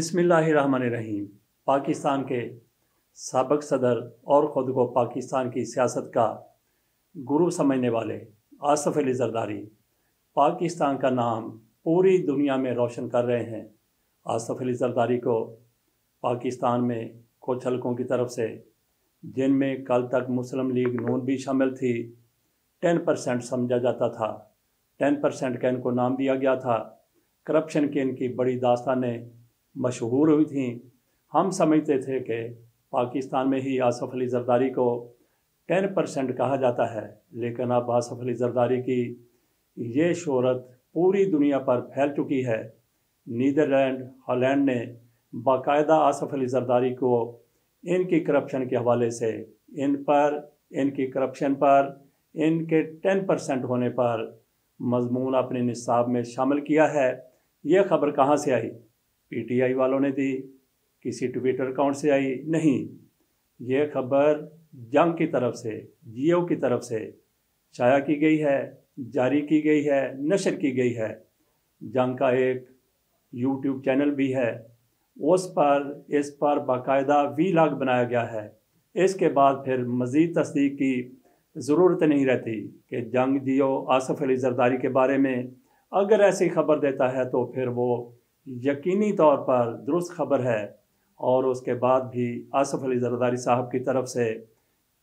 बिस्मिल्लाहिर्रहमानिर्रहीम। पाकिस्तान के साबिक सदर और ख़ुद को पाकिस्तान की सियासत का गुरु समझने वाले आसिफ अली ज़रदारी पाकिस्तान का नाम पूरी दुनिया में रोशन कर रहे हैं। आसिफ अली ज़रदारी को पाकिस्तान में कुछ हलकों की तरफ से, जिनमें कल तक मुस्लिम लीग नून भी शामिल थी, 10% समझा जाता था। 10% का इनको नाम दिया गया था। करप्शन की इनकी बड़ी दास्तानें मशहूर हुई थी। हम समझते थे कि पाकिस्तान में ही आसिफ अली ज़रदारी को 10% कहा जाता है, लेकिन अब आसिफ अली ज़रदारी की ये शोहरत पूरी दुनिया पर फैल चुकी है। नीदरलैंड, हॉलैंड ने बाकायदा आसिफ अली ज़रदारी को इनकी करप्शन के हवाले से, इनकी करप्शन पर, इनके 10% होने पर मज़मून अपने निसाब में शामिल किया है। ये ख़बर कहाँ से आई? PTI वालों ने दी? किसी ट्विटर अकाउंट से आई? नहीं, ये ख़बर जंग की तरफ से, जियो की तरफ से शाया की गई है, जारी की गई है, नशर की गई है। जंग का एक YouTube चैनल भी है, इस पर बाकायदा वीलॉग बनाया गया है। इसके बाद फिर मज़ीद तस्दीक की ज़रूरत नहीं रहती कि जंग जियो आसिफ अली ज़रदारी के बारे में अगर ऐसी खबर देता है तो फिर वो यकीनी तौर पर दुरुस्त खबर है। और उसके बाद भी आसिफ अली ज़रदारी साहब की तरफ से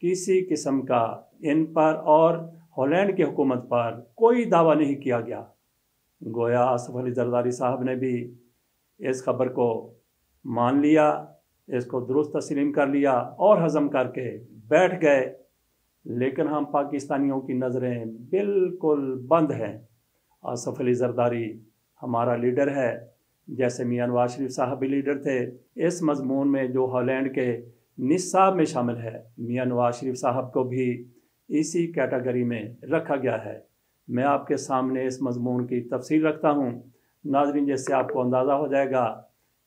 किसी किस्म का इन पर और हॉलैंड की हुकूमत पर कोई दावा नहीं किया गया। गोया आसिफ अली ज़रदारी साहब ने भी इस खबर को मान लिया, इसको दुरुस्त तस्लीम कर लिया और हज़म करके बैठ गए। लेकिन हम पाकिस्तानियों की नज़रें बिल्कुल बंद हैं। आसिफ अली ज़रदारी हमारा लीडर है, जैसे मियां नवाज शरीफ साहब भी लीडर थे। इस मज़मून में जो हॉलैंड के निसाब में शामिल है, मियां नवाज शरीफ साहब को भी इसी कैटेगरी में रखा गया है। मैं आपके सामने इस मज़मून की तफसील रखता हूँ नाज़रीन, जिससे आपको अंदाज़ा हो जाएगा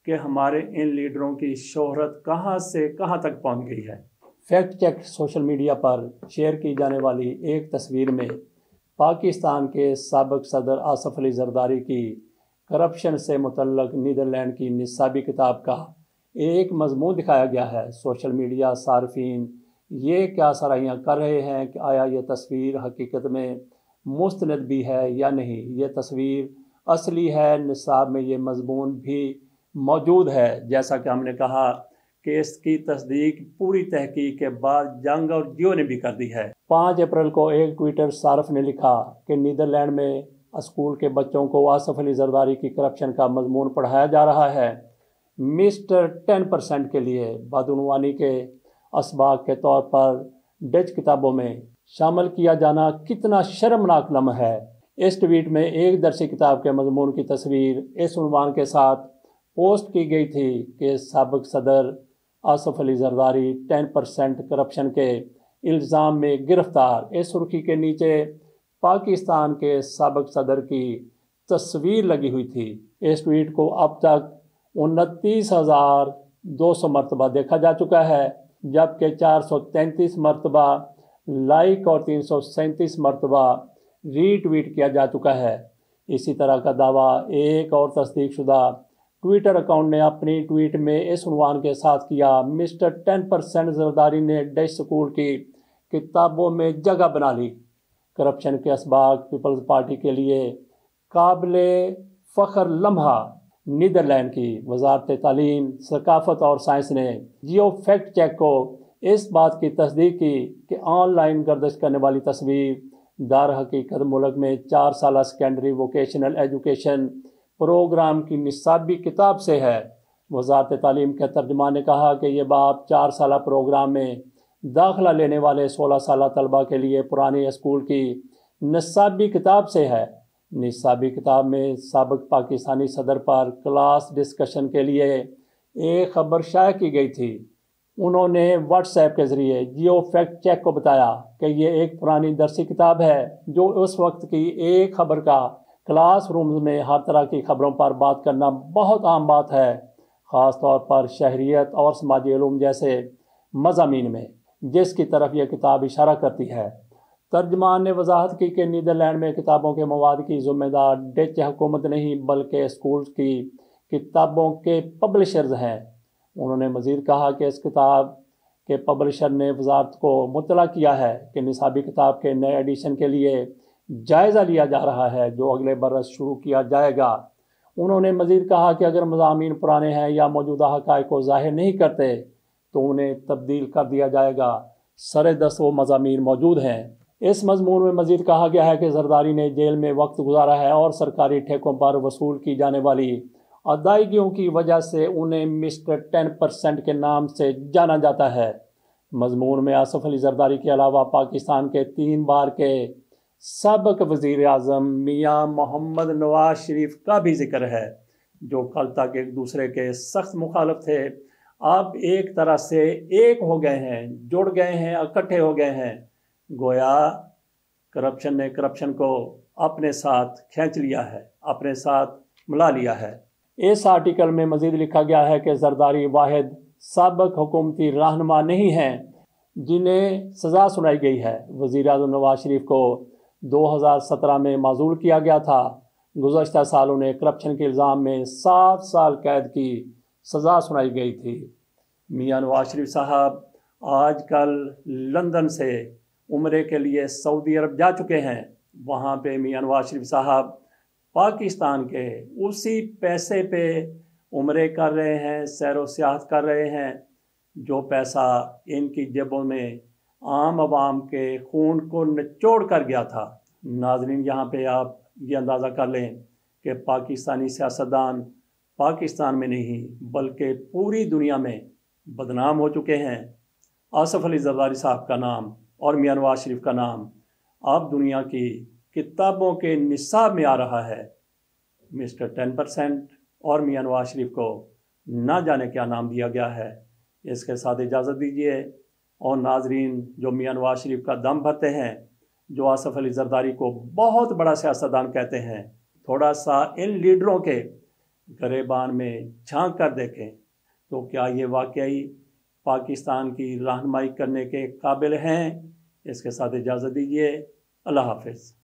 कि हमारे इन लीडरों की शोहरत कहाँ से कहाँ तक पहुँच गई है। फैक्ट चेक सोशल मीडिया पर शेयर की जाने वाली एक तस्वीर में पाकिस्तान के साबिक सदर आसिफ अली ज़रदारी की करप्शन से मुतल्लक नीदरलैंड की निसाबी किताब का एक मज़मून दिखाया गया है। सोशल मीडिया सार्फिन ये क्या सराहियाँ कर रहे हैं कि आया ये तस्वीर हकीकत में मुस्तनद भी है या नहीं, ये तस्वीर असली है, निसाब में ये मज़मून भी मौजूद है। जैसा कि हमने कहा कि इसकी तस्दीक पूरी तहकीक के बाद जंग और जियो ने भी कर दी है। 5 अप्रैल को एक ट्विटर सार्फ ने लिखा कि नीदरलैंड में स्कूल के बच्चों को आसिफ अली ज़रदारी की करप्शन का मज़मून पढ़ाया जा रहा है। मिस्टर 10% के लिए बदउनवानी के असबाक के तौर पर डच किताबों में शामिल किया जाना कितना शर्मनाक लम्हा है। इस ट्वीट में एक दरसी किताब के मज़मून की तस्वीर इस उन्वान के साथ पोस्ट की गई थी कि साबिक सदर आसिफ अली ज़रदारी 10% करप्शन के इल्ज़ाम में गिरफ़्तार। इस सुर्खी के नीचे पाकिस्तान के साबिक सदर की तस्वीर लगी हुई थी। इस ट्वीट को अब तक 29,200 मरतबा देखा जा चुका है, जबकि 433 मरतबा लाइक और 337 मरतबा रीट्वीट किया जा चुका है। इसी तरह का दावा एक और तस्दीक शुदा ट्विटर अकाउंट ने अपनी ट्वीट में इस उन्वान के साथ किया, मिस्टर 10% ज़रदारी ने डच स्कूल की किताबों में जगह बना ली। करप्शन के असबाक पीपल्स पार्टी के लिए काबिले फ़ख्र लम्हा नीदरलैंड की वज़ारत तालीम, सकाफ़त और साइंस ने जियो फैक्ट चेक को इस बात की तस्दीक की कि ऑनलाइन गर्दिश करने वाली तस्वीर दार हकीकत मुल्क में 4 साल सेकेंडरी वोकेशनल एजुकेशन प्रोग्राम की निसाबी किताब से है। वज़ारत तालीम के तर्जुमान ने कहा कि यह बात 4 साल प्रोग्राम में दाखिला लेने वाले 16 साल तलबा के लिए पुरानी स्कूल की निसाबी किताब से है। निसाबी किताब में साबिक पाकिस्तानी सदर पर क्लास डिस्कशन के लिए एक खबर शाया की गई थी। उन्होंने व्हाट्सएप के ज़रिए जियो फैक्ट चेक को बताया कि ये एक पुरानी दरसी किताब है जो उस वक्त की एक खबर का क्लास रूम्स में हर तरह की खबरों पर बात करना बहुत आम बात है, ख़ास तौर पर शहरियत और समाजी उलूम जैसे मज़ामीन में, जिसकी तरफ यह किताब इशारा करती है। तर्जमान ने वजाहत की कि नीदरलैंड में किताबों के मवाद की ज़िम्मेदार डच हुकूमत नहीं बल्कि स्कूल की किताबों के पब्लिशर्स हैं। उन्होंने मज़ीद कहा कि इस किताब के पब्लिशर ने वजारत को मुतला किया है कि निसाबी किताब के नए एडिशन के लिए जायज़ा लिया जा रहा है जो अगले बरस शुरू किया जाएगा। उन्होंने मज़ीद कहा कि अगर मज़ामीन पुराने हैं या मौजूदा हक़ाइक़ को ज़ाहिर नहीं करते तो उन्हें तब्दील कर दिया जाएगा। सरे दस्त वो मज़ामीन मौजूद हैं। इस मज़मून में मज़ीद कहा गया है कि जरदारी ने जेल में वक्त गुजारा है और सरकारी ठेकों पर वसूल की जाने वाली अदायगियों की वजह से उन्हें मिस्टर 10% के नाम से जाना जाता है। मज़मून में आसिफ अली जरदारी के अलावा पाकिस्तान के 3 बार के साबिक़ वज़ीर आज़म मियाँ मोहम्मद नवाज शरीफ का भी जिक्र है, जो कल तक एक दूसरे के सख्त मुखालिफ थे, अब एक तरह से एक हो गए हैं, जुड़ गए हैं, इकट्ठे हो गए हैं। गोया करप्शन ने करप्शन को अपने साथ खींच लिया है, अपने साथ मिला लिया है। इस आर्टिकल में मज़ीद लिखा गया है कि जरदारी वाहिद साबिक़ हुकूमती रहनुमा नहीं हैं जिन्हें सज़ा सुनाई गई है। वज़ीर आज़म नवाज शरीफ को 2017 में माज़ूल किया गया था। गुज़श्ता साल उन्हें करप्शन के इल्ज़ाम में 7 साल कैद की सज़ा सुनाई गई थी। मियाँ नवाज शरीफ साहब आजकल लंदन से उम्रे के लिए सऊदी अरब जा चुके हैं। वहाँ पे मियाँ नवाज शरीफ साहब पाकिस्तान के उसी पैसे पे उम्रे कर रहे हैं, सैर व सियाहत कर रहे हैं, जो पैसा इनकी जेबों में आम आवाम के खून को निचोड़ कर गया था। नाज़रीन, यहाँ पे आप ये अंदाज़ा कर लें कि पाकिस्तानी सियासतदान पाकिस्तान में नहीं बल्कि पूरी दुनिया में बदनाम हो चुके हैं। आसिफ अली जरदारी साहब का नाम और मियाँ नवाज शरीफ का नाम अब दुनिया की किताबों के निसाब में आ रहा है। मिस्टर 10% और मियाँ नवाज शरीफ को ना जाने क्या नाम दिया गया है। इसके साथ इजाज़त दीजिए। और नाजरीन, जो मियाँ नवाज शरीफ का दम भरते हैं, जो आसिफ अली जरदारी को बहुत बड़ा सियासतदान कहते हैं, थोड़ा सा इन लीडरों के गरेबान में झांक कर देखें तो क्या ये वाकई पाकिस्तान की रहनुमाई करने के काबिल हैं। इसके साथ इजाज़त दीजिए। अल्लाह हाफ़िज़।